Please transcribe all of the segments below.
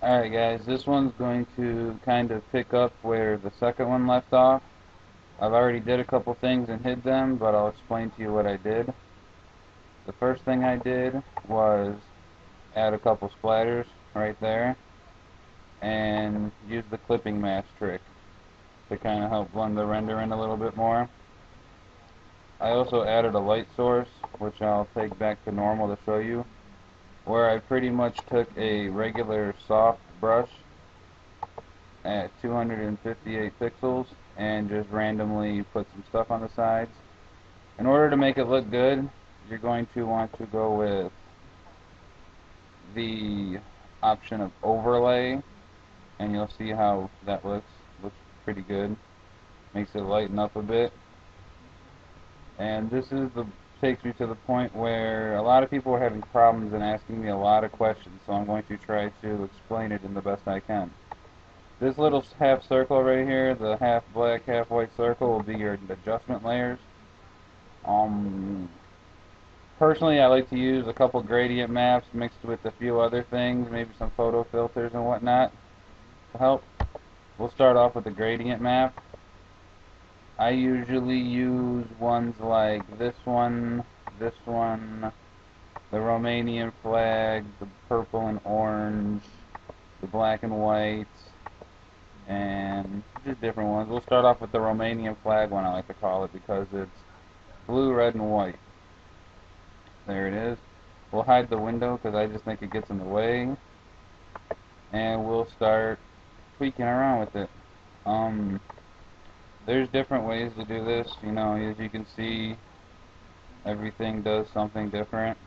Alright guys, this one's going to kind of pick up where the second one left off. I've already did a couple things and hid them, but I'll explain to you what I did. The first thing I did was add a couple splatters right there and use the clipping mask trick to kind of help blend the render in a little bit more. I also added a light source, which I'll take back to normal to show you, where I pretty much took a regular soft brush at 258 pixels and just randomly put some stuff on the sides. In order to make it look good, you're going to want to go with the option of overlay, and you'll see how that looks pretty good. Makes it lighten up a bit. And this is the takes me to the point where a lot of people are having problems and asking me a lot of questions, so I'm going to try to explain it in the best I can. This little half circle right here, the half black, half white circle, will be your adjustment layers. Personally, I like to use a couple gradient maps mixed with a few other things, maybe some photo filters and whatnot to help. We'll start off with the gradient map. I usually use ones like this one, the Romanian flag, the purple and orange, the black and white, and just different ones. We'll start off with the Romanian flag one, I like to call it, because it's blue, red, and white. There it is. We'll hide the window because I just think it gets in the way, and we'll start tweaking around with it. There's different ways to do this. You know, as you can see, everything does something different.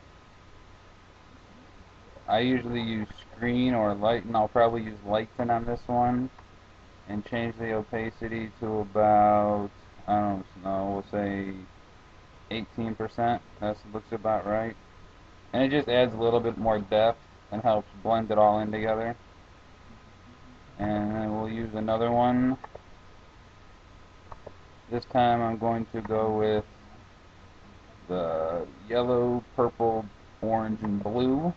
I usually use screen or lighten. I'll probably use lighten on this one and change the opacity to about, I don't know, we'll say 18%. That looks about right. And it just adds a little bit more depth and helps blend it all in together. And then we'll use another one. This time I'm going to go with the yellow, purple, orange, and blue.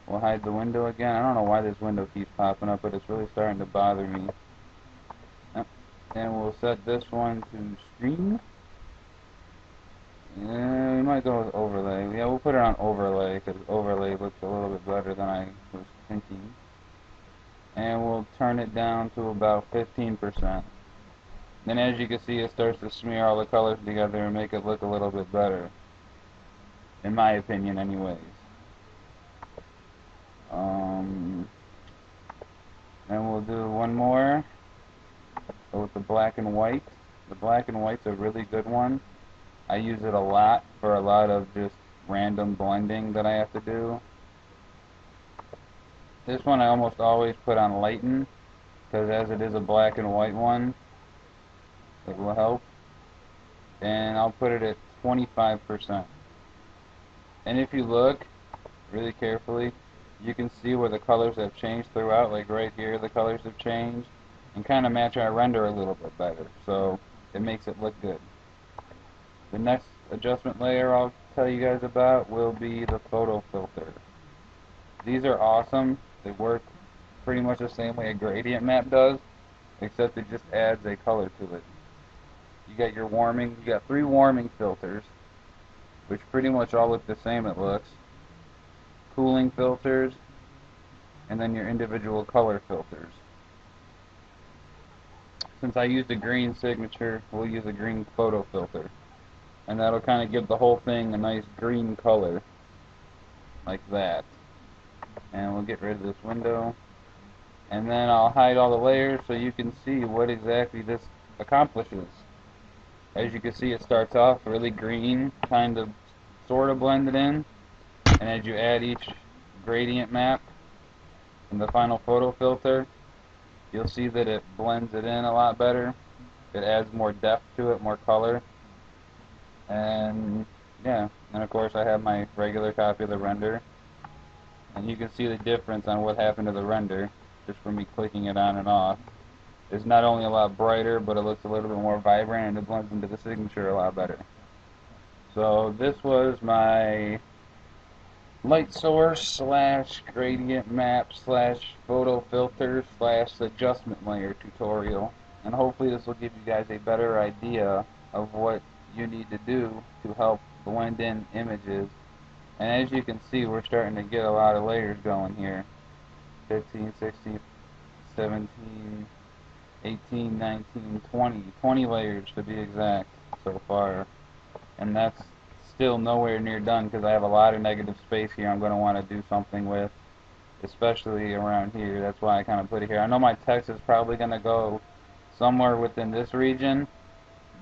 We'll hide the window again. I don't know why this window keeps popping up, but it's really starting to bother me. And we'll set this one to screen. Yeah, we might go with overlay. Yeah, we'll put it on overlay because overlay looks a little bit better than I was thinking. And we'll turn it down to about 15%. Then as you can see, it starts to smear all the colors together and make it look a little bit better. In my opinion, anyways. And we'll do one more with the black and white. The black and white's a really good one. I use it a lot for a lot of just random blending that I have to do. This one I almost always put on lighten, because as it is a black and white one, it will help. And I'll put it at 25%. And if you look really carefully, you can see where the colors have changed throughout. Like right here, the colors have changed and kind of match our render a little bit better. So it makes it look good. The next adjustment layer I'll tell you guys about will be the photo filter. These are awesome. They work pretty much the same way a gradient map does, except it just adds a color to it. You got your warming, you got 3 warming filters, which pretty much all look the same, it looks. Cooling filters, and then your individual color filters. Since I used a green signature, we'll use a green photo filter. And that'll kind of give the whole thing a nice green color, like that. And we'll get rid of this window. And then I'll hide all the layers so you can see what exactly this accomplishes. As you can see, it starts off really green, kind of sort of blended in. And as you add each gradient map in the final photo filter, you'll see that it blends it in a lot better. It adds more depth to it, more color. And yeah, and of course I have my regular copy of the render. And you can see the difference on what happened to the render just from me clicking it on and off. It's not only a lot brighter, but it looks a little bit more vibrant and it blends into the signature a lot better. So this was my light source slash gradient map slash photo filter slash adjustment layer tutorial. And hopefully this will give you guys a better idea of what you need to do to help blend in images. And as you can see, we're starting to get a lot of layers going here. 15, 16, 17, 18, 19, 20. 20 layers to be exact so far. And that's still nowhere near done because I have a lot of negative space here I'm going to want to do something with, especially around here. That's why I kind of put it here. I know my text is probably going to go somewhere within this region,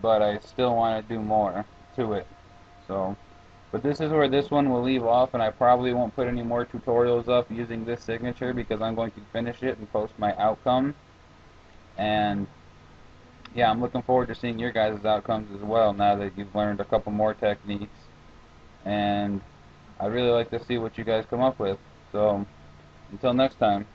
but I still want to do more to it. So, but this is where this one will leave off, and I probably won't put any more tutorials up using this signature because I'm going to finish it and post my outcome. And yeah, I'm looking forward to seeing your guys' outcomes as well now that you've learned a couple more techniques. And I'd really like to see what you guys come up with. So, until next time.